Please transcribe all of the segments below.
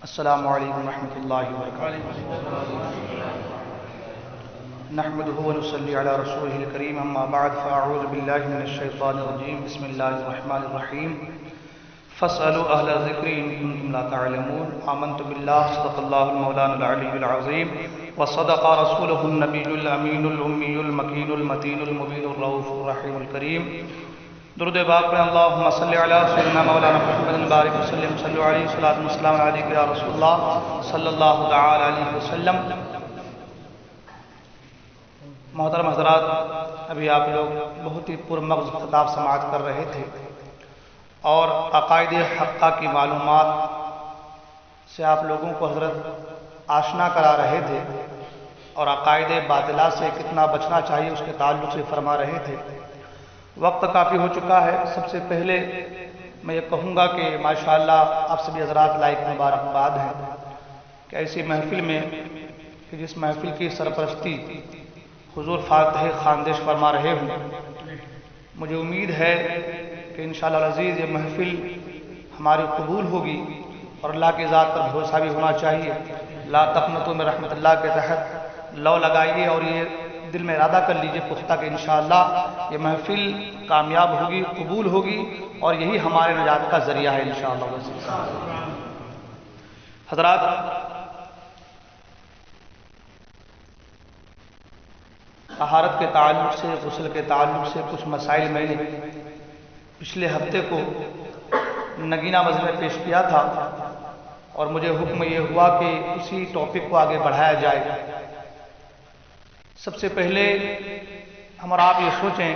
السلام علیکم ورحمۃ اللہ وبرکاتہ۔ نحمده ونصلي على رسوله الكريم، اما بعد فاعوذ باللہ من الشیطان الرجیم، بسم اللہ الرحمن الرحیم۔ فاسألوا اہل الذکر ان کنتم لا تعلمون۔ آمنت باللہ صدق اللہ المولانا العلی العظیم وصدق رسولہ النبی الامین الامی المکین المتین المبین الرؤوف الرحیم الکریم۔ درود پاک میں اللہم صلی علی سیدنا مولانا محمد بارک وسلم، صلی علیہ صلاۃ والسلام علیک یا رسول اللہ صلی اللہ تعالی علیہ وسلم۔ محترم حضرات، ابھی آپ لوگ بہت ہی پرمغز خطاب سماعت کر رہے تھے اور عقائد حقہ کی معلومات سے آپ لوگوں کو حضرت آشنا کرا رہے تھے اور عقائد باطلہ سے کتنا بچنا چاہیے اس کے تعلق سے فرما رہے تھے۔ وقت کافی ہو چکا ہے۔ سب سے پہلے میں یہ کہوں گا کہ ماشاءاللہ آپ سبھی حضرات لائق مبارکباد ہیں کہ ایسی محفل میں کہ جس محفل کی سرپرستی حضور فاتح خاندیش فرما رہے ہوں، مجھے امید ہے کہ انشاءاللہ العزیز یہ محفل ہماری قبول ہوگی اور اللہ کی ذات پر بھروسہ بھی ہونا چاہیے۔ لا تقنطوا من رحمت اللہ کے تحت لو لگائیے اور یہ دل میں ارادہ کر لیجئے پختہ کہ انشاءاللہ یہ محفل کامیاب ہوگی، قبول ہوگی اور یہی ہمارے نجات کا ذریعہ ہے انشاءاللہ۔ حضرات، طہارت کے تعلق سے، غسل کے تعلق سے کچھ مسائل میں نے پچھلے ہفتے کو نگینہ مجلس میں پیش کیا تھا اور مجھے حکم یہ ہوا کہ اسی ٹاپک کو آگے بڑھایا جائے۔ سب سے پہلے ہم اور آپ یہ سوچیں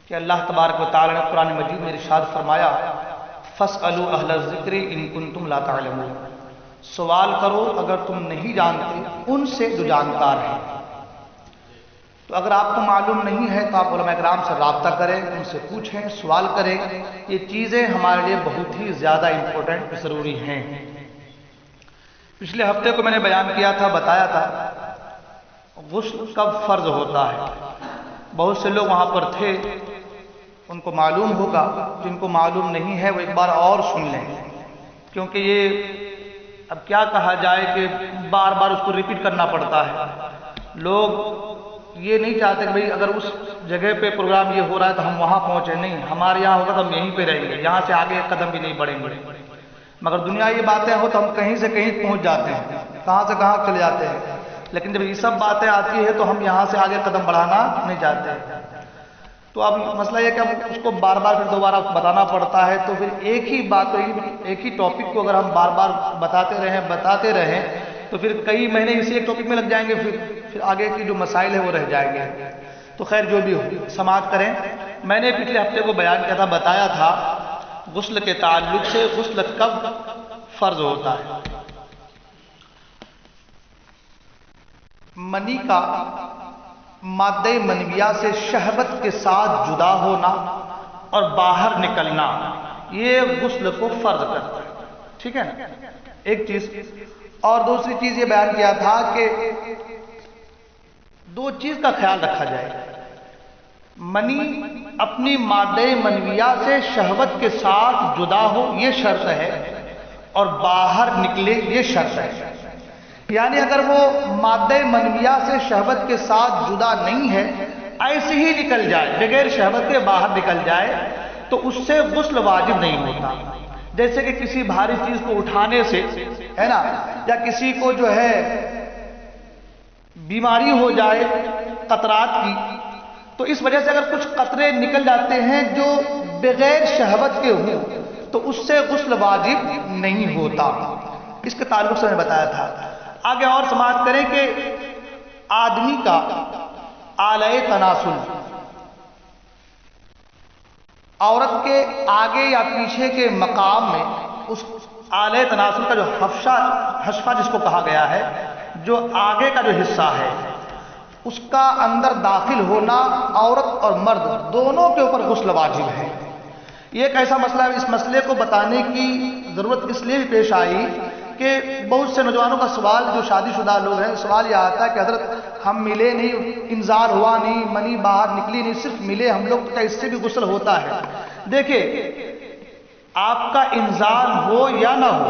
کہ اللہ تبارک و تعالی نے قرآن مجید میں ارشاد فرمایا فاسألوا اہل الذکر ان کنتم لا تعلمون، سوال کرو اگر تم نہیں جانتے ان سے جو جانکار ہیں۔ تو اگر آپ کو معلوم نہیں ہے تو آپ علماء کرام سے رابطہ کریں، ان سے پوچھیں، سوال کریں۔ یہ چیزیں ہمارے لیے بہت ہی زیادہ امپورٹنٹ، ضروری ہیں۔ پچھلے ہفتے کو میں نے بیان کیا تھا، بتایا تھا غسل کب فرض ہوتا ہے۔ بہت سے لوگ وہاں پر تھے، ان کو معلوم ہوگا، جن کو معلوم نہیں ہے وہ ایک بار اور سن لیں، کیونکہ یہ اب کیا کہا جائے کہ بار بار اس کو ریپیٹ کرنا پڑتا ہے۔ لوگ یہ نہیں چاہتے کہ بھئی اگر اس جگہ پہ پروگرام یہ ہو رہا ہے تو ہم وہاں پہنچے، نہیں، ہمارے یہاں ہوگا تو ہم یہیں پہ رہیں گے، یہاں سے آگے ایک قدم بھی نہیں بڑھیں گے۔ مگر دنیا یہ باتیں ہو تو ہم کہیں سے کہیں پہنچ جاتے ہیں، کہاں سے کہاں چلے جاتے ہیں، لیکن جب یہ سب باتیں آتی ہے تو ہم یہاں سے آگے قدم بڑھانا نہیں چاہتے۔ تو اب مسئلہ یہ کہ ہم اس کو بار بار پھر دوبارہ بتانا پڑتا ہے، تو پھر ایک ہی بات، ایک ہی ٹاپک کو اگر ہم بار بار بتاتے رہیں تو پھر کئی مہینے اسی ایک ٹاپک میں لگ جائیں گے، پھر آگے کی جو مسائل ہیں وہ رہ جائیں گے۔ تو خیر جو بھی ہو، سماعت کریں۔ میں نے پچھلے ہفتے کو بیان کیا تھا، بتایا تھا غسل کے تعلق سے غسل کب فرض ہوتا ہے۔ منی کا مادہ منویہ سے شہوت کے ساتھ جدا ہونا اور باہر نکلنا، یہ غسل کو فرض کرتا ہے، ٹھیک ہے نا، ایک چیز۔ اور دوسری چیز یہ بیان کیا تھا کہ دو چیز کا خیال رکھا جائے، منی اپنی مادہ منویہ سے شہوت کے ساتھ جدا ہو یہ شرط ہے، اور باہر نکلے یہ شرط ہے۔ یعنی اگر وہ مادہ منویہ سے شہوت کے ساتھ جدا نہیں ہے، ایسے ہی نکل جائے، بغیر شہوت کے باہر نکل جائے تو اس سے غسل واجب نہیں ہوتا۔ جیسے کہ کسی بھاری چیز کو اٹھانے سے، ہے نا، یا کسی کو جو ہے بیماری ہو جائے قطرات کی، تو اس وجہ سے اگر کچھ قطرے نکل جاتے ہیں جو بغیر شہوت کے ہوں تو اس سے غسل واجب نہیں ہوتا۔ اس کے تعلق سے میں بتایا تھا۔ آگے اور سماعت کریں کہ آدمی کا آلہ تناسل، عورت کے آگے یا پیچھے کے مقام میں اس آلہ تناسل کا جو حشفہ جس کو کہا گیا ہے، جو آگے کا جو حصہ ہے، اس کا اندر داخل ہونا عورت اور مرد دونوں کے اوپر غسل واجب ہے۔ یہ ایک ایسا مسئلہ ہے، اس مسئلے کو بتانے کی ضرورت اس لیے بھی پیش آئی کہ بہت سے نوجوانوں کا سوال، جو شادی شدہ لوگ ہیں، سوال یہ آتا ہے کہ حضرت ہم ملے نہیں، انزال ہوا نہیں، منی باہر نکلی نہیں، صرف ملے ہم لوگ، تو کیا اس سے بھی غسل ہوتا ہے؟ دیکھیں، آپ کا انزال ہو یا نہ ہو،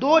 2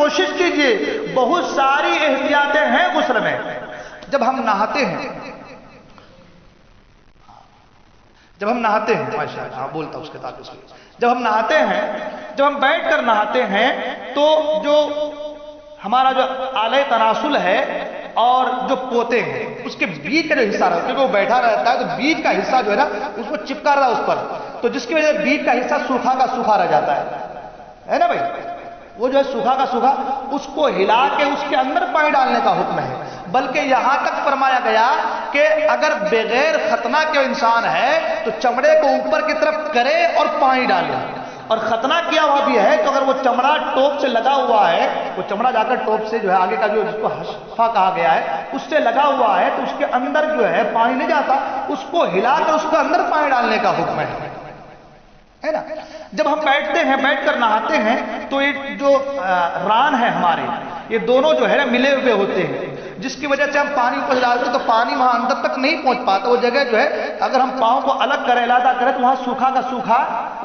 کوشش کیجئے، بہت ساری احتیاطیں ہیں غسل میں۔ جب ہم نہاتے ہیں ماشاء اللہ بولتا اس کے تعلق سے، جب ہم نہاتے ہیں، جب ہم بیٹھ کر نہاتے ہیں تو جو ہمارا جو آلہ تناسل ہے اور جو پوتے ہیں اس کے بیچ کا جو حصہ رہتا ہے، کیونکہ وہ بیٹھا رہتا ہے تو بیچ کا حصہ جو ہے نا اس کو چپکا رہا اس پر، تو جس کی وجہ سے بیچ کا حصہ سوکھا کا سوکھا رہ جاتا ہے نا بھائی، وہ جو ہے سوکھا کا سوکھا، اس کو ہلا کے اس کے اندر پانی ڈالنے کا حکم ہے۔ بلکہ یہاں تک فرمایا گیا کہ اگر بغیر ختنہ کے انسان ہے تو چمڑے کو اوپر کی طرف کرے اور پانی ڈالے، اور ختنہ کیا ہوا بھی ہے تو اگر وہ چمڑا ٹوپ سے لگا ہوا ہے، وہ چمڑا جا کر ٹوپ سے جو ہے آگے کا جو جس کو حشفہ کہا گیا ہے اس سے لگا ہوا ہے تو اس کے اندر جو ہے پانی نہیں جاتا، اس کو ہلا کر اس کے اندر پانی ڈالنے کا حکم ہے نا۔ جب ہم بیٹھتے ہیں، بیٹھ کر نہاتے ہیں تو یہ جو ران ہے ہمارے، یہ دونوں جو ہے نا ملے ہوئے ہوتے ہیں، جس کی وجہ سے ہم پانی کو ڈالتے ہیں تو پانی وہاں اندر تک نہیں پہنچ پاتا، وہ جگہ جو ہے اگر ہم پاؤں کو الگ کریں، علیحدہ کریں تو وہاں سوکھا کا سوکھا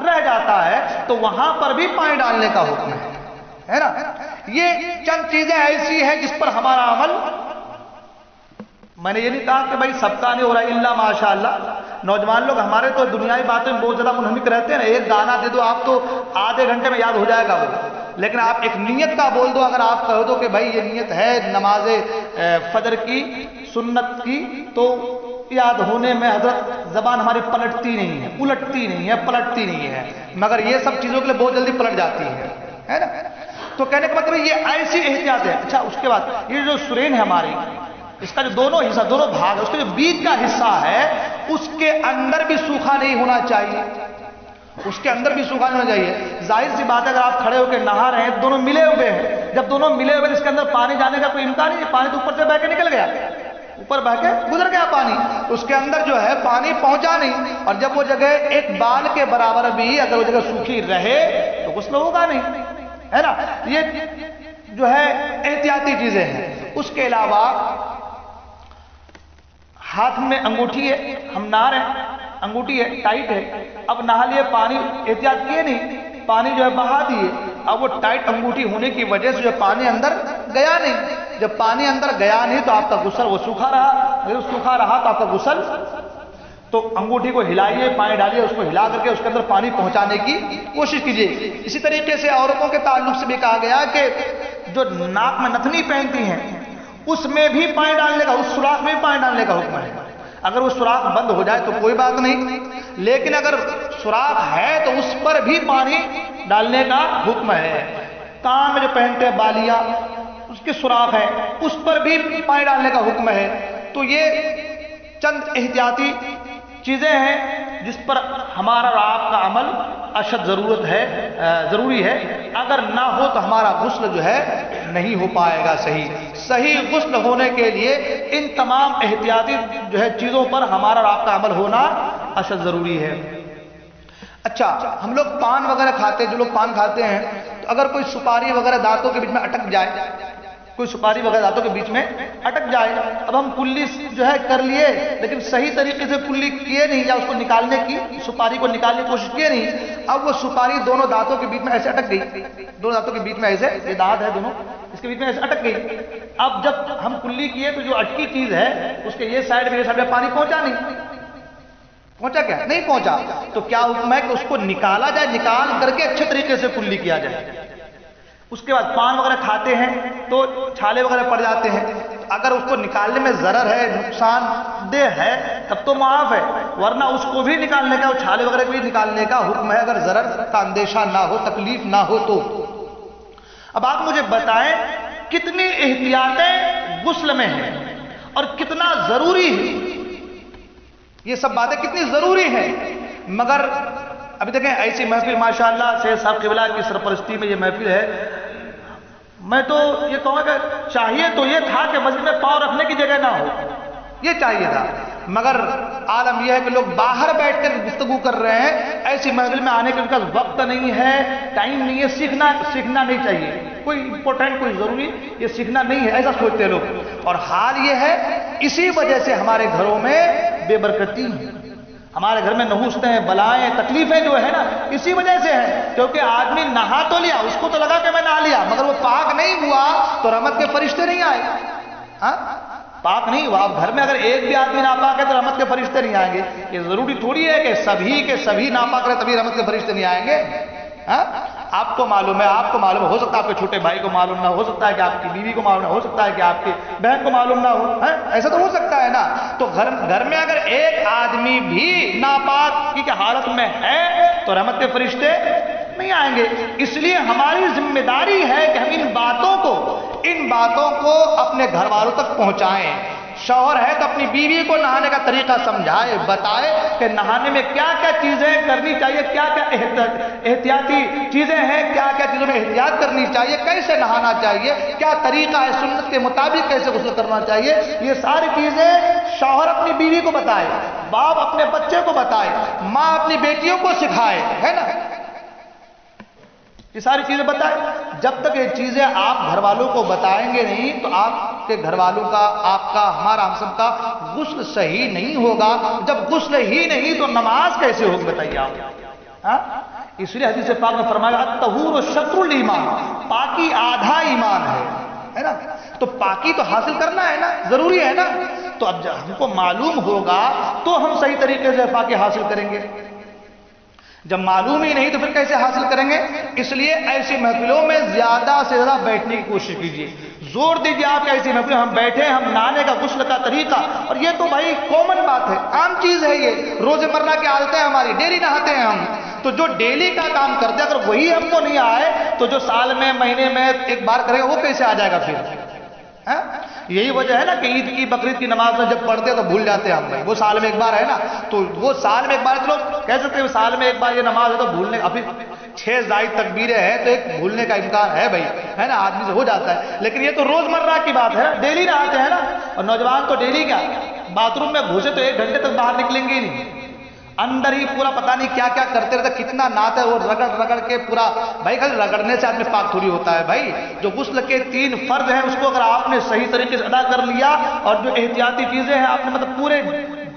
رہ جاتا ہے، تو وہاں پر بھی پانی ڈالنے کا حکم ہے نا۔ یہ چند چیزیں ایسی ہیں جس پر ہمارا عمل، میں نے یہ نہیں کہا کہ بھائی سب کا نہیں ہو رہا ہے الا ماشاء اللہ، نوجوان لوگ ہمارے تو دنیائی باتیں میں بہت زیادہ منہمک رہتے ہیں نا، ایک گانا دے دو آپ تو آدھے گھنٹے میں یاد ہو جائے گا وہ، لیکن آپ ایک نیت کا بول دو، اگر آپ کہہ دو کہ بھائی یہ نیت ہے نماز فجر کی سنت کی، تو یاد ہونے میں حضرت زبان ہماری پلٹتی نہیں ہے، الٹتی نہیں ہے، پلٹتی نہیں ہے، مگر یہ سب چیزوں کے لیے بہت جلدی پلٹ جاتی ہے نا۔ تو کہنے کا مطلب یہ ایسی احتیاط ہے۔ اچھا اس کے بعد یہ جو سرین ہے ہماری، اس کا جو دونوں حصہ، دونوں بھاگ، اس کے جو بیچ کا حصہ ہے اس کے اندر بھی سوکھا نہیں ہونا چاہیے، اس کے اندر بھی سوکھا نہیں ہونا چاہیے۔ ظاہر سی بات ہے اگر آپ کھڑے ہو کے نہا رہے ہیں دونوں ملے ہوئے ہیں، جب دونوں ملے ہوئے اس کے اندر پانی جانے کا کوئی امکان نہیں، پانی تو اوپر سے بہ کے نکل گیا، اوپر بہ کے گزر گیا پانی، اس کے اندر جو ہے پانی پہنچا نہیں، اور جب وہ جگہ ایک بال کے برابر بھی اگر وہ جگہ سوکھی رہے تو غسل ہوگا نہیں، ہے نا۔ یہ جو ہے احتیاطی چیزیں ہیں۔ اس کے علاوہ ہاتھ میں انگوٹھی ہے، ہم نہا رہے ہیں، انگوٹھی ہے ٹائٹ ہے، اب نہا لیے پانی احتیاط کیے نہیں، پانی جو ہے بہا دیے، اب وہ ٹائٹ انگوٹھی ہونے کی وجہ سے جو پانی اندر گیا نہیں، جب پانی اندر گیا نہیں تو آپ کا غسل وہ سوکھا رہا، اگر سوکھا رہا تو آپ کا غسل، تو انگوٹھی کو ہلائیے، پانی ڈالیے، اس کو ہلا کر کے اس کے اندر پانی پہنچانے کی کوشش کیجیے۔ اسی طریقے سے عورتوں کے تعلق سے بھی کہا گیا کہ جو ناک میں نتنی پہنتی ہیں اس میں بھی پانی ڈالنے کا، اس سوراخ میں بھی پانی ڈالنے کا حکم ہے۔ اگر وہ سوراخ بند ہو جائے تو کوئی بات نہیں، لیکن اگر سوراخ ہے تو اس پر بھی پانی ڈالنے کا حکم ہے۔ کان میں جو پہنتے ہیں بالیاں، اس کے سوراخ ہے، اس پر بھی پانی ڈالنے کا حکم ہے۔ تو یہ چند احتیاطی چیزیں ہیں جس پر ہمارا اور آپ کا عمل اشد ضروری ہے، اگر نہ ہو تو ہمارا غسل جو ہے نہیں ہو پائے گا صحیح غسل ہونے کے لیے ان تمام احتیاطی جو ہے چیزوں پر ہمارا اور آپ کا عمل ہونا اشد ضروری ہے۔ اچھا ہم لوگ پان وغیرہ کھاتے ہیں، جو لوگ پان کھاتے ہیں تو اگر کوئی سپاری وغیرہ دانتوں کے بیچ میں اٹک جائے، کوئی سپاری وغیرہ دانتوں کے بیچ میں اٹک جائے، اب ہم کلی جو ہے کر لیے لیکن صحیح طریقے سے کلی کیے نہیں، یا اس کو نکالنے کی، سپاری کو نکالنے کی کوشش کیے نہیں، اب وہ سپاری دونوں دانتوں کے بیچ میں ایسے اٹک گئی، دونوں دانتوں کے بیچ میں ایسے، یہ دانت ہے دونوں، اس کے بیچ میں ایسے اٹک گئی۔ اب جب ہم کلی کیے تو جو اٹکی چیز ہے اس کے یہ سائڈ میں پانی پہنچا نہیں، پہنچا کیا نہیں پہنچا، تو کیا حکم ہے کہ اس کو نکالا جائے، نکال کر کے اچھے طریقے سے کلی کیا جائے۔ اس کے بعد پان وغیرہ کھاتے ہیں تو چھالے وغیرہ پڑ جاتے ہیں، اگر اس کو نکالنے میں ضرر ہے، نقصان دہ ہے تب تو معاف ہے، ورنہ اس کو بھی نکالنے کا، چھالے وغیرہ کو بھی نکالنے کا حکم ہے اگر ضرر کا اندیشہ نہ ہو، تکلیف نہ ہو تو۔ اب آپ مجھے بتائیں کتنی احتیاطیں غسل میں ہیں اور کتنا ضروری ہے، یہ سب باتیں کتنی ضروری ہیں، مگر ابھی دیکھیں ایسی محفل ماشاءاللہ سید صاحب قبلہ کی سرپرستی میں یہ محفل ہے، میں تو یہ کہوں کہ چاہیے تو یہ تھا کہ مسجد میں پاؤں رکھنے کی جگہ نہ ہو، یہ چاہیے تھا، مگر عالم یہ ہے کہ لوگ باہر بیٹھ کر گفتگو کر رہے ہیں، ایسی محفل میں آنے کے ان کا وقت نہیں ہے، ٹائم نہیں ہے، سیکھنا نہیں چاہیے، کوئی امپورٹنٹ کوئی ضروری یہ سیکھنا نہیں ہے، ایسا سوچتے ہیں لوگ، اور حال یہ ہے اسی وجہ سے ہمارے گھروں میں بے برکتی ہے، ہمارے گھر میں نحوستیں ہیں، بلائیں، تکلیفیں جو ہے نا اسی وجہ سے ہیں، کیونکہ آدمی نہا تو لیا، اس کو تو لگا کہ میں نہا لیا مگر وہ پاک نہیں تو رحمت کے فرشتے نہیں آئے. ہاں پاک نہیں ہوا. اب گھر میں اگر ایک بھی آدمی ناپاک ہے تو رحمت کے فرشتے نہیں آئیں گے. یہ ضروری تھوڑی ہے کہ سبھی کے سبھی ناپاک رہے تبھی رحمت کے فرشتے نہیں آئیں گے. ہاں آپ کو معلوم ہے, آپ کو معلوم ہے, ہو سکتا ہے آپ کے چھوٹے بھائی کو معلوم نہ ہو سکتا ہے کہ آپ کی بیوی کو معلوم نہ ہو سکتا ہے کہ آپ کی بہن کو معلوم نہ ہو. ایسا تو ہو سکتا ہے نا. تو گھر میں اگر ایک آدمی بھی ناپاک کی حالت میں ہے تو رحمت کے فرشتے نہیں آئیں گے. اس لیے ہماری ذمہ داری ہے کہ ہم ان باتوں کو اپنے گھر والوں تک پہنچائیں. شوہر ہے تو اپنی بیوی کو نہانے کا طریقہ سمجھائے, بتائے کہ نہانے میں کیا کیا چیزیں کرنی چاہیے, کیا کیا احتیاطی چیزیں ہیں, کیا کیا چیزوں میں احتیاط کرنی چاہیے, کیسے نہانا چاہیے, کیا طریقہ ہے سنت کے مطابق کیسے غسل کرنا چاہیے. یہ ساری چیزیں شوہر اپنی بیوی کو بتائے, باپ اپنے بچے کو بتائے, ماں اپنی بیٹیوں کو سکھائے, ہے نا. یہ ساری چیزیں بتائیں. جب تک یہ چیزیں آپ گھر والوں کو بتائیں گے نہیں تو آپ کے گھر والوں کا, آپ کا, ہمارا, ہم سب کا غسل صحیح نہیں ہوگا. جب غسل ہی نہیں تو نماز کیسے ہوگی بتائیے آپ. اس لیے حدیث پاک میں فرمایا الطہور شطر الایمان, پاکی آدھا ایمان ہے نا. تو پاکی تو حاصل کرنا ہے نا, ضروری ہے نا. تو اب جب ہم کو معلوم ہوگا تو ہم صحیح طریقے سے پاکی حاصل کریں گے. جب معلوم ہی نہیں تو پھر کیسے حاصل کریں گے. اس لیے ایسی محفلوں میں زیادہ سے زیادہ بیٹھنے کی کوشش کیجیے, زور دیجیے آپ کہ ایسی محفلوں ہم بیٹھے, ہم نہانے کا غسل کا طریقہ. اور یہ تو بھائی کامن بات ہے, عام چیز ہے, یہ روزمرہ کی عادتیں ہماری, ڈیلی نہاتے ہیں ہم. تو جو ڈیلی کا کام کرتے ہیں اگر وہی ہم کو نہیں آئے تو جو سال میں, مہینے میں ایک بار کرے گا وہ کیسے آ جائے گا پھر. یہی وجہ ہے نا کہ عید کی, بقرعید کی نماز میں جب پڑھتے ہیں تو بھول جاتے ہیں ہم بھائی. وہ سال میں ایک بار ہے نا, تو وہ سال میں ایک بار, چلو کہہ سکتے ہیں سال میں ایک بار یہ نماز ہے تو بھولنے, ابھی 6 زائد تکبیریں ہیں تو ایک بھولنے کا امکان ہے بھائی, ہے نا, آدمی سے ہو جاتا ہے. لیکن یہ تو روزمرہ کی بات ہے, ڈیلی نہاتے ہیں نا. اور نوجوان تو ڈیلی کیا, باتھ روم میں گھسے تو 1 گھنٹے تک باہر نکلیں گے ہی نہیں, اندر ہی پورا پتہ نہیں کیا کیا کرتے رہتے, کتنا نہاتے ہیں وہ رگڑ کے پورا. بھائی خالی رگڑنے سے آدمی پاک تھوڑی ہوتا ہے بھائی. جو غسل کے 3 فرض ہیں اس کو اگر آپ نے صحیح طریقے سے ادا کر لیا, اور جو احتیاطی چیزیں ہیں آپ نے مطلب پورے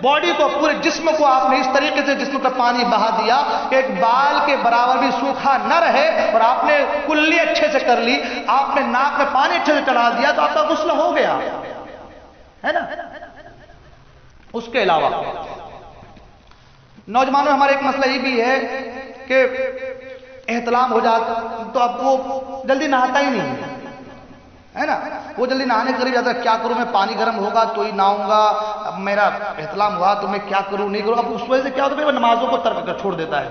باڈی کو, پورے جسم کو آپ نے اس طریقے سے جسم کا پانی بہا دیا کہ ایک بال کے برابر بھی سوکھا نہ رہے, اور آپ نے کلی اچھے سے کر لی, آپ نے ناک میں پانی اچھے سے چڑھا دیا تو آپ کا غسل ہو گیا, ہے نا. اس کے علاوہ نوجوانوں ہمارا ایک مسئلہ یہ بھی ہے کہ احتلام ہو جاتا تو اب وہ جلدی نہاتا ہی نہیں ہے نا. وہ جلدی نہانے کے قریب جاتا ہے, کیا کروں میں, پانی گرم ہوگا تو ہی نہاؤں گا, اب میرا احتلام ہوا تو میں کیا کروں, نہیں کروں. اب اس وجہ سے کیا ہوتا ہے, وہ نمازوں کو ترک کر چھوڑ دیتا ہے.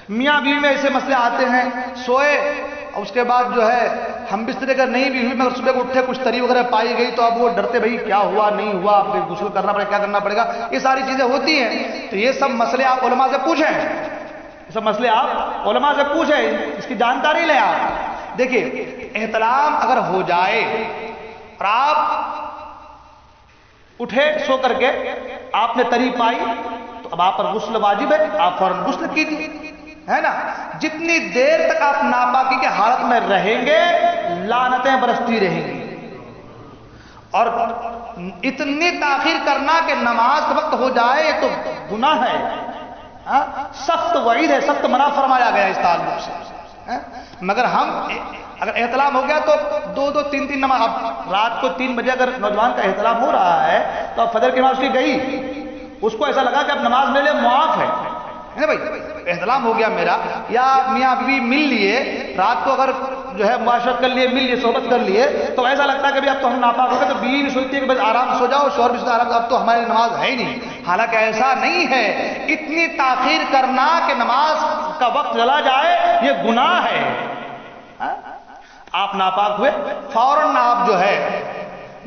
میاں بیوی میں ایسے مسئلے آتے ہیں, سوئے اور اس کے بعد جو ہے ہم بسترے کا نہیں بھی ہوئی, مگر صبح کو اٹھے کچھ تری وغیرہ پائی گئی تو اب وہ ڈرتے بھائی کیا ہوا نہیں ہوا, پھر غسل کرنا پڑے, کیا کرنا پڑے گا. یہ ساری چیزیں ہوتی ہیں. تو یہ سب مسئلے آپ علماء سے پوچھیں, یہ سب مسئلے آپ علماء سے پوچھیں, اس کی جانکاری لیں آپ. دیکھیے احتلام اگر ہو جائے اور آپ اٹھے سو کر کے, آپ نے تری پائی تو اب آپ پر غسل واجب ہے, آپ فوراً غسل کیجیے, ہے نا. جتنی دیر تک آپ ناپاکی کے حالت میں رہیں گے لعنتیں برستی رہیں گی. اور اتنی تاخیر کرنا کہ نماز کا وقت ہو جائے یہ تو گناہ ہے, سخت وعید ہے, سخت منع فرمایا گیا اس تعلق سے. مگر ہم اگر احتلام ہو گیا تو 2-2, 3-3 نماز, اب رات کو 3 بجے اگر نوجوان کا احتلام ہو رہا ہے تو اب فجر کی نماز کی گئی, اس کو ایسا لگا کہ اب نماز میرے لیے معاف ہے نا بھائی, احتلام ہو گیا میرا, یا میاں بیوی مل لیے رات کو, اگر جو ہے معاشرت کر لیے, مل لیے, صحبت کر لیے, تو ایسا لگتا ہے کہ اب تو ہم ناپاک ہو گئے, تو بیوی بھی سوچتی ہے کہ بس آرام سو جاؤ, شوہر بھی سوچتا ہے اب تو ہماری نماز ہے ہی نہیں. حالانکہ ایسا نہیں ہے. اتنی تاخیر کرنا کہ نماز کا وقت چلا جائے یہ گناہ ہے. آپ ناپاک ہوئے فوراً آپ جو ہے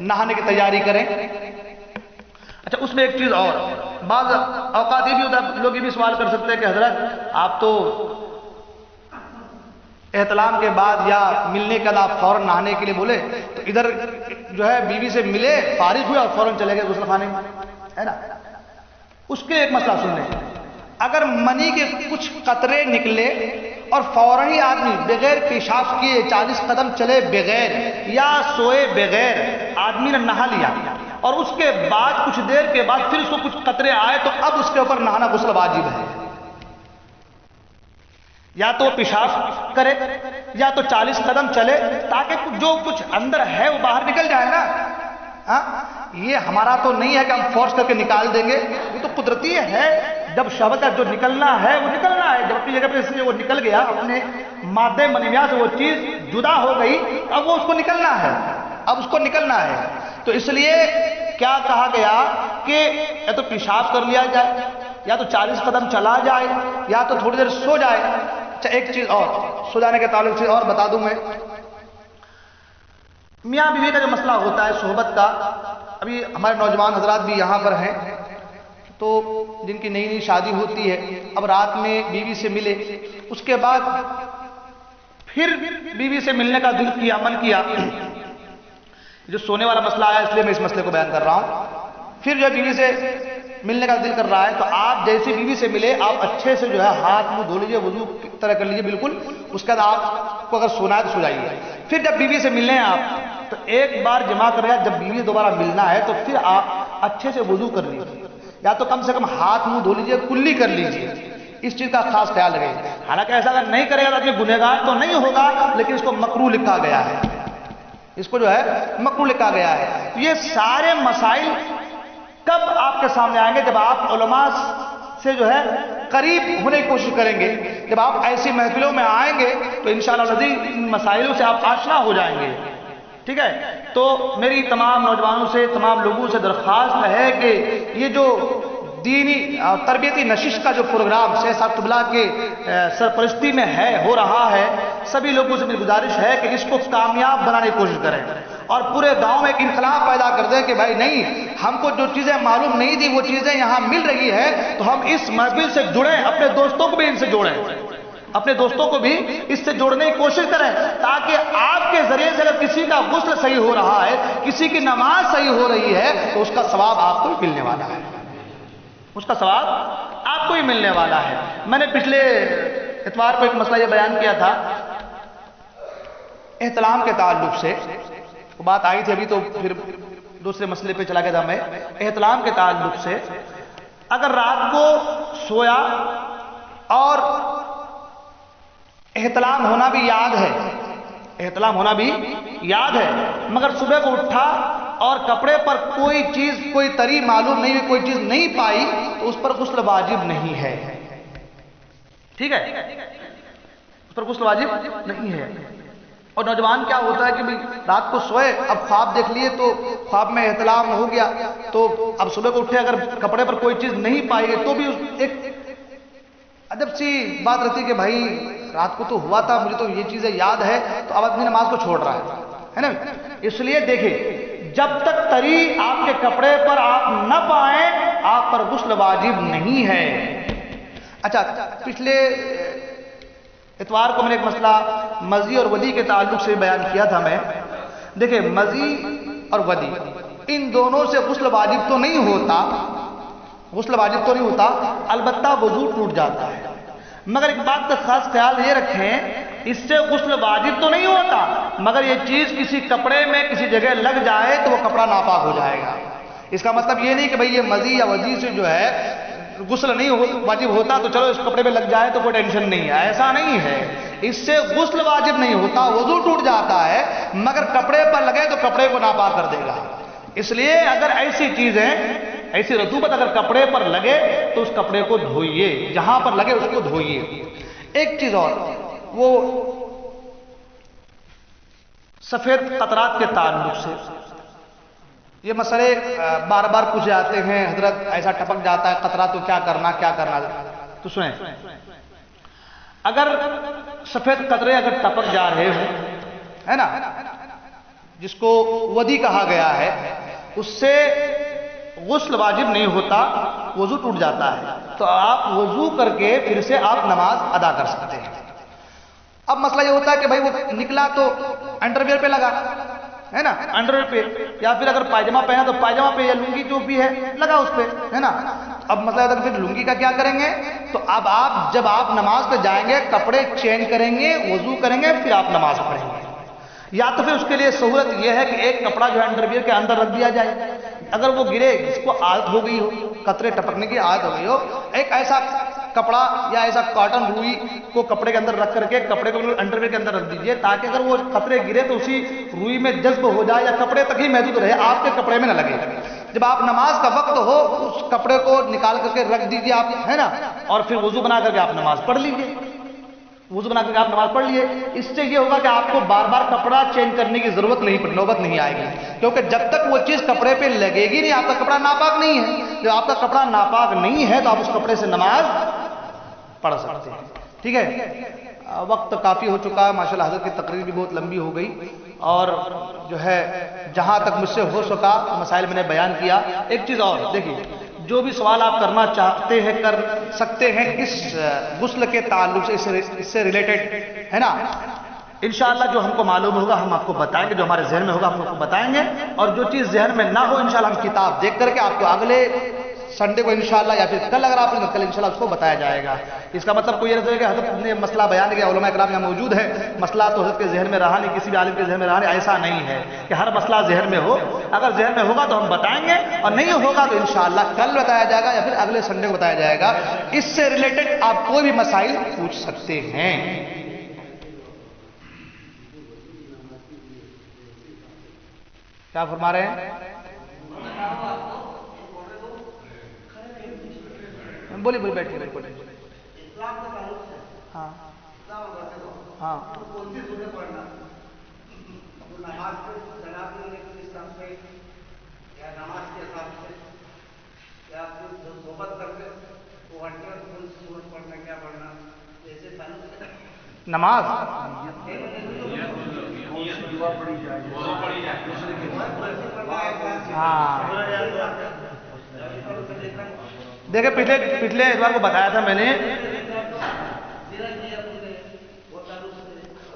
نہانے کی تیاری کریں. اچھا اس میں ایک چیز اور, بعض اوقات یہ بھی ہوتا ہے, لوگ یہ بھی سوال کر سکتے ہیں کہ حضرت آپ تو احتلام کے بعد یا ملنے کے بعد آپ فوراً نہانے کے لیے بولے, تو ادھر جو ہے بیوی سے ملے, فارغ ہوئے اور فوراً چلے گئے غسل خانے میں, ہے نا. اس کے ایک مسئلہ سن لیں. اگر منی کے کچھ قطرے نکلے اور فوراً ہی آدمی بغیر پیشاب کیے 40 قدم چلے بغیر یا سوئے بغیر آدمی نے نہا لیا, اور اس کے بعد کچھ دیر کے بعد پھر اس کو کچھ قطرے آئے, تو اب اس کے اوپر نہانا غسل واجب ہے. یا تو پیشاب کرے یا تو 40 قدم چلے تاکہ جو کچھ اندر ہے وہ باہر نکل جائے نا. یہ ہمارا تو نہیں ہے کہ ہم فورس کر کے نکال دیں گے, یہ تو قدرتی ہے. جب شہوت کا جو نکلنا ہے وہ نکلنا ہے, جب اپنی جگہ پہ اس لیے وہ نکل گیا, اپنے مادے منویات سے وہ چیز جدا ہو گئی, اب وہ اس کو نکلنا ہے, اب اس کو نکلنا ہے. تو اس لیے کیا کہا گیا کہ یا تو پیشاب کر لیا جائے, یا تو 40 قدم چلا جائے, یا تو تھوڑی دیر سو جائے. اچھا ایک چیز اور سو جانے کے تعلق سے اور بتا دوں میں, میاں بیوی کا جو مسئلہ ہوتا ہے صحبت کا, ابھی ہمارے نوجوان حضرات بھی یہاں پر ہیں تو جن کی نئی نئی شادی ہوتی ہے, اب رات میں بیوی سے ملے, اس کے بعد پھر بیوی سے ملنے کا دل کیا, من کیا, جو سونے والا مسئلہ آیا اس لیے میں اس مسئلے کو بیان کر رہا ہوں. پھر جو بیوی سے ملنے کا دل کر رہا ہے تو آپ جیسے بیوی سے ملے آپ اچھے سے جو ہے ہاتھ منہ دھو لیجیے, وضو کی طرح کر لیجیے بالکل. اس کے بعد آپ کو اگر سونا ہے تو سو جائیے. پھر جب بیوی سے ملنے ہیں آپ تو ایک بار جمع کر رہے ہیں, جب بیوی دوبارہ ملنا ہے تو پھر آپ اچھے سے وضو کر لیجیے, یا تو کم سے کم ہاتھ منہ دھو لیجیے, کلی کر لیجیے. اس چیز کا خاص خیال رکھیں. حالانکہ ایسا اگر نہیں کرے گا تو گنہگار تو نہیں ہوگا, لیکن اس کو مکروہ لکھا گیا ہے, اس کو جو ہے مکروہ لکھا گیا ہے. یہ سارے مسائل کب آپ کے سامنے آئیں گے؟ جب آپ علماء سے جو ہے قریب ہونے کی کوشش کریں گے, جب آپ ایسی محفلوں میں آئیں گے تو انشاءاللہ ان مسائلوں سے آپ آشنا ہو جائیں گے. ٹھیک ہے, تو میری تمام نوجوانوں سے, تمام لوگوں سے درخواست ہے کہ یہ جو دینی تربیتی نشست کا جو پروگرام شیخ صاحب طبلہ کے سرپرستی میں ہو رہا ہے, سبھی لوگوں سے میری گزارش ہے کہ اس کو کامیاب بنانے کی کوشش کریں اور پورے گاؤں میں ایک انقلاب پیدا کر دیں کہ بھائی نہیں, ہم کو جو چیزیں معلوم نہیں تھی وہ چیزیں یہاں مل رہی ہے, تو ہم اس محفل سے جڑیں, اپنے دوستوں کو بھی ان سے جوڑیں, اپنے دوستوں کو بھی اس سے جوڑنے کی کوشش کریں, تاکہ آپ کے ذریعے سے اگر کسی کا غسل صحیح ہو رہا ہے, کسی کی نماز صحیح ہو رہی ہے, تو اس کا ثواب آپ کو ہی ملنے والا ہے, اس کا ثواب آپ کو ہی ملنے والا ہے. میں نے پچھلے اتوار کو ایک مسئلہ یہ بیان کیا تھا احتلام کے تعلق سے, وہ بات آئی تھی, ابھی تو پھر دوسرے مسئلے پہ چلا گیا تھا میں. احتلام کے تعلق سے اگر رات کو سویا اور احتلام ہونا بھی یاد ہے, احتلام ہونا بھی یاد ہے, مگر صبح کو اٹھا اور کپڑے پر کوئی چیز, کوئی تری معلوم نہیں ہوئی, کوئی چیز نہیں پائی, تو اس پر غسل واجب نہیں ہے. ٹھیک ہے, اس پر غسل واجب نہیں ہے. اور نوجوان کیا ہوتا ہے کہ رات کو سوئے, اب خواب دیکھ لیے تو خواب میں احتلام ہو گیا, تو اب صبح کو اٹھے اگر کپڑے پر کوئی چیز نہیں پائی گئی تو بھی ایک عجب سی بات رہتی کہ بھائی رات کو تو ہوا تھا, مجھے تو یہ چیزیں یاد ہے, تو اب اپنی نماز کو چھوڑ رہا ہے نا. اس لیے دیکھیں, جب تک تری آپ کے کپڑے پر آپ نہ پائیں آپ پر غسل واجب نہیں ہے. اچھا, پچھلے اتوار کو میں نے ایک مسئلہ مزی اور ودی کے تعلق سے بیان کیا تھا. میں دیکھیں, مزی اور ودی ان دونوں سے غسل واجب تو نہیں ہوتا, غسل واجب تو نہیں ہوتا, البتہ وضو ٹوٹ جاتا ہے. مگر ایک بات کا خاص خیال یہ رکھیں, اس سے غسل واجب تو نہیں ہوتا, مگر یہ چیز کسی کپڑے میں کسی جگہ لگ جائے تو وہ کپڑا ناپاک ہو جائے گا. اس کا مطلب یہ نہیں کہ بھئی یہ مزی یا ودی سے جو ہے غسل نہیں واجب ہوتا تو چلو اس کپڑے پہ لگ جائے تو کوئی ٹینشن نہیں ہے, ایسا نہیں ہے. اس سے غسل واجب نہیں ہوتا, وضو ٹوٹ جاتا ہے, مگر کپڑے پر لگے تو کپڑے کو ناپاک کر دے گا. اس لیے اگر ایسی چیزیں, ایسی رطوبت اگر کپڑے پر لگے تو اس کپڑے کو دھوئیے, جہاں پر لگے اس کو دھوئیے. ایک چیز اور, وہ سفید قطرات کے تعلق سے یہ مسئلے بار بار پوچھے جاتے ہیں, حضرت ایسا ٹپک جاتا ہے قطرہ تو کیا کرنا تو سنیں, اگر سفید قطرے اگر ٹپک جا رہے ہوں, ہے نا, جس کو ودی کہا گیا ہے, اس سے غسل واجب نہیں ہوتا, وضو ٹوٹ جاتا ہے, تو آپ وضو کر کے پھر سے آپ نماز ادا کر سکتے ہیں. اب مسئلہ یہ ہوتا ہے کہ بھائی وہ نکلا تو انڈر ویئر پہ لگا, ہے نا, انڈر ویئر پہ, یا پھر اگر پائجامہ پہنا تو پائجامہ پہ, یا لنگی جو بھی ہے لگا اس پہ, ہے نا. اب مسئلہ ہوتا ہے کہ پھر لنگی کا کیا کریں گے, تو اب آپ جب آپ نماز پہ جائیں گے کپڑے چینج کریں گے, وضو کریں گے, پھر آپ نماز پڑھیں گے. یا تو پھر اس کے لیے سہولت یہ ہے کہ ایک کپڑا جو ہے انڈر ویئر کے اندر رکھ دیا جائے, اگر وہ گرے, جس کو عادت ہو گئی ہو, قطرے ٹپکنے کی عادت ہو گئی ہو, ایک ایسا کپڑا یا ایسا کاٹن روئی کو کپڑے کے اندر رکھ کر کے کپڑے کو انڈر ویئر کے اندر رکھ دیجئے تاکہ اگر وہ قطرے گرے تو اسی روئی میں جذب ہو جائے یا کپڑے تک ہی محدود رہے، آپ کے کپڑے میں نہ لگے۔ جب آپ نماز کا وقت ہو اس کپڑے کو نکال کر کے رکھ دیجئے آپ، ہے نا، اور پھر وضو بنا کر کے آپ نماز پڑھ لیجئے، وضو بنا کر کے آپ نماز پڑھ لیے۔ اس سے یہ ہوگا کہ آپ کو بار بار کپڑا چینج کرنے کی ضرورت نہیں پڑے، نوبت نہیں آئے گی، کیونکہ جب تک وہ چیز کپڑے پہ لگے گی نہیں آپ کا کپڑا ناپاک نہیں ہے۔ جب آپ کا کپڑا ناپاک نہیں ہے تو آپ اس کپڑے سے نماز پڑھ سکتے ہیں، ٹھیک ہے۔ وقت کافی ہو چکا ہے، ماشاءاللہ حضرت کی تقریر بھی بہت لمبی ہو گئی، اور جو ہے جہاں تک مجھ سے ہو سکا مسائل میں نے بیان کیا۔ ایک چیز اور دیکھیے، جو بھی سوال آپ کرنا چاہتے ہیں کر سکتے ہیں اس غسل کے تعلق سے، اس سے ریلیٹڈ، ہے نا۔ انشاءاللہ جو ہم کو معلوم ہوگا ہم آپ کو بتائیں گے، جو ہمارے ذہن میں ہوگا ہم آپ کو بتائیں گے، اور جو چیز ذہن میں نہ ہو انشاءاللہ ہم کتاب دیکھ کر کے آپ کو اگلے سنڈے کو انشاءاللہ یا پھر کل اگر آپ نے کل انشاءاللہ اس کو بتایا جائے گا۔ اس کا مطلب کوئی یہ نہیں کہ حضرت نے مسئلہ بیان کیا، علماء کرام یہاں موجود ہے، مسئلہ تو حضرت کے ذہن میں رہا نہیں، کسی بھی عالم کے ذہن میں رہا نہیں، ایسا نہیں ہے کہ ہر مسئلہ ذہن میں ہو۔ اگر ذہن میں ہوگا تو ہم بتائیں گے، اور نہیں ہوگا تو انشاءاللہ کل بتایا جائے گا یا پھر اگلے سنڈے کو بتایا جائے گا۔ اس سے ریلیٹڈ آپ کوئی بھی مسائل پوچھ سکتے ہیں۔ کیا فرما رہے ہیں؟ بولی بولی بیٹھے بیٹھے۔ ہاں ہاں نماز ہاں دیکھیں پچھلے اتوار کو بتایا تھا میں نے،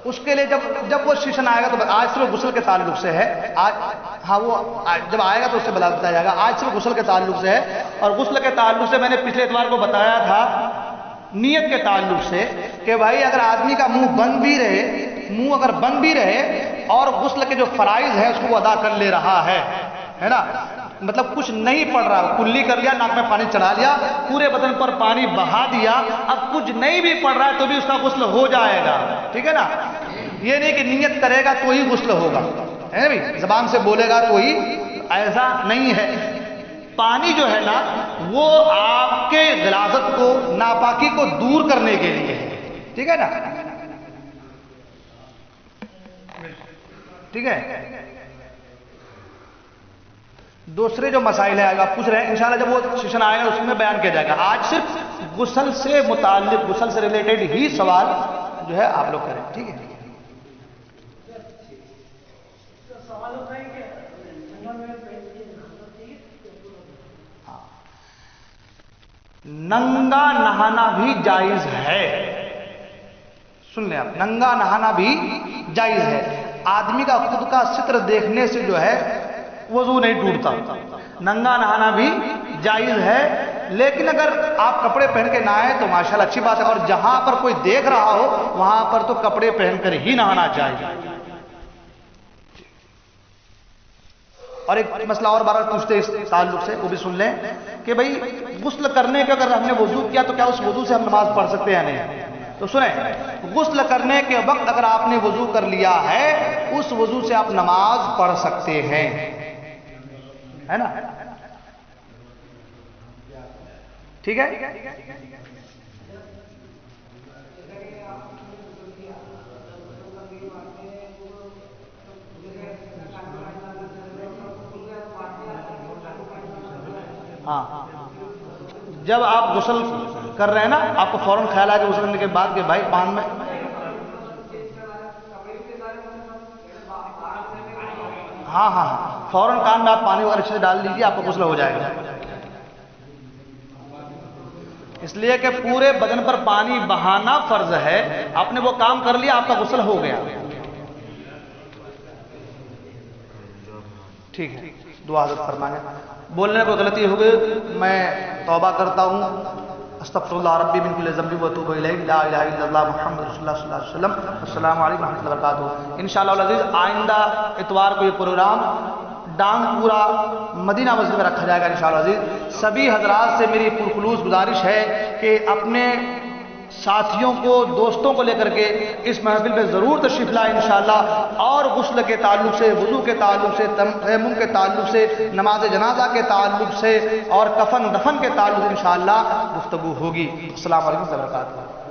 اس کے لیے جب وہ سیشن آئے گا تو آج صرف غسل کے تعلق سے ہے، آج ہاں وہ جب آئے گا تو اس سے بتایا جائے گا، آج صرف غسل کے تعلق سے ہے۔ اور غسل کے تعلق سے میں نے پچھلے اتوار کو بتایا تھا نیت کے تعلق سے کہ بھائی اگر آدمی کا منہ بند بھی رہے، منہ اگر بند بھی رہے اور غسل کے جو فرائض ہیں اس کو وہ ادا کر لے رہا ہے نا، مطلب کچھ نہیں پڑ رہا، کلی کر لیا، ناک میں پانی چڑھا لیا، پورے بدن پر پانی بہا دیا، اب کچھ نہیں بھی پڑ رہا ہے تو بھی اس کا غسل ہو جائے گا، ٹھیک ہے نا۔ یہ نہیں کہ نیت کرے گا تو ہی غسل ہوگا، ہے نا بھائی، زبان سے بولے گا تو ہی، ایسا نہیں ہے۔ پانی جو ہے نا وہ آپ کے غلاظت کو، ناپاکی کو دور کرنے کے لیے ہے، ٹھیک ہے نا، ٹھیک ہے۔ دوسرے جو مسائل ہیں آپ پوچھ رہے ہیں انشاءاللہ جب وہ سیشن آئے گا اس میں بیان کیا جائے گا۔ آج صرف غسل سے متعلق، غسل سے ریلیٹڈ ہی سوال جو ہے آپ لوگ کریں، ٹھیک ہے۔ ننگا نہانا بھی جائز ہے، سن لیں آپ، ننگا نہانا بھی جائز ہے۔ آدمی کا خود کا ستر دیکھنے سے جو ہے وضو نہیں ٹوٹتا، ننگا نہانا بھی جائز ہے، لیکن اگر آپ کپڑے پہن کے نہائیں تو ماشاءاللہ اچھی بات ہے، اور جہاں پر کوئی دیکھ رہا ہو وہاں پر تو کپڑے پہن کر ہی نہانا چاہیے۔ اور ایک مسئلہ اور بار پوچھتے اس تعلق سے، وہ بھی سن لیں کہ بھئی غسل کرنے کے اگر ہم نے وضو کیا تو کیا اس وضو سے ہم نماز پڑھ سکتے ہیں یا نہیں؟ تو سنیں، غسل کرنے کے وقت اگر آپ نے وضو کر لیا ہے اس وضو سے آپ نماز پڑھ سکتے ہیں، ہے نا، ٹھیک ہے۔ ہاں جب آپ غسل کر رہے ہیں نا آپ کو فوراً خیال آئے کہ غسل کرنے کے بعد کہ بھائی پان میں ہاں فوراً کان میں آپ پانی وغیرہ اچھے سے ڈال لیجیے، آپ کا غسل ہو جائے گا، اس لیے کہ پورے بدن پر پانی بہانا فرض ہے، آپ نے وہ کام کر لیا آپ کا غسل ہو گیا، ٹھیک ہے۔ دعا حضرت فرمائیں، بولنے کو غلطی ہو گئی میں توبہ کرتا ہوں، استغفر اللہ ربی من کل ذنب واتوب الیہ، لا الہ الا اللہ محمد رسول اللہ صلی اللہ علیہ وسلم۔ السلام علیکم ورحمۃ اللہ وبرکاتہ۔ انشاءاللہ العزیز آئندہ اتوار کو یہ پروگرام ڈانگ پورا مدینہ مسجد میں رکھا جائے گا انشاءاللہ عزیز۔ سبھی حضرات سے میری پرخلوص گزارش ہے کہ اپنے ساتھیوں کو، دوستوں کو لے کر کے اس محفل میں ضرور تشریف لائیں انشاءاللہ، اور غسل کے تعلق سے، وضو کے تعلق سے، تیمم کے تعلق سے، نماز جنازہ کے تعلق سے اور کفن دفن کے تعلق سے انشاءاللہ گفتگو ہوگی۔ السلام علیکم و رحمۃ اللہ وبرکاتہ۔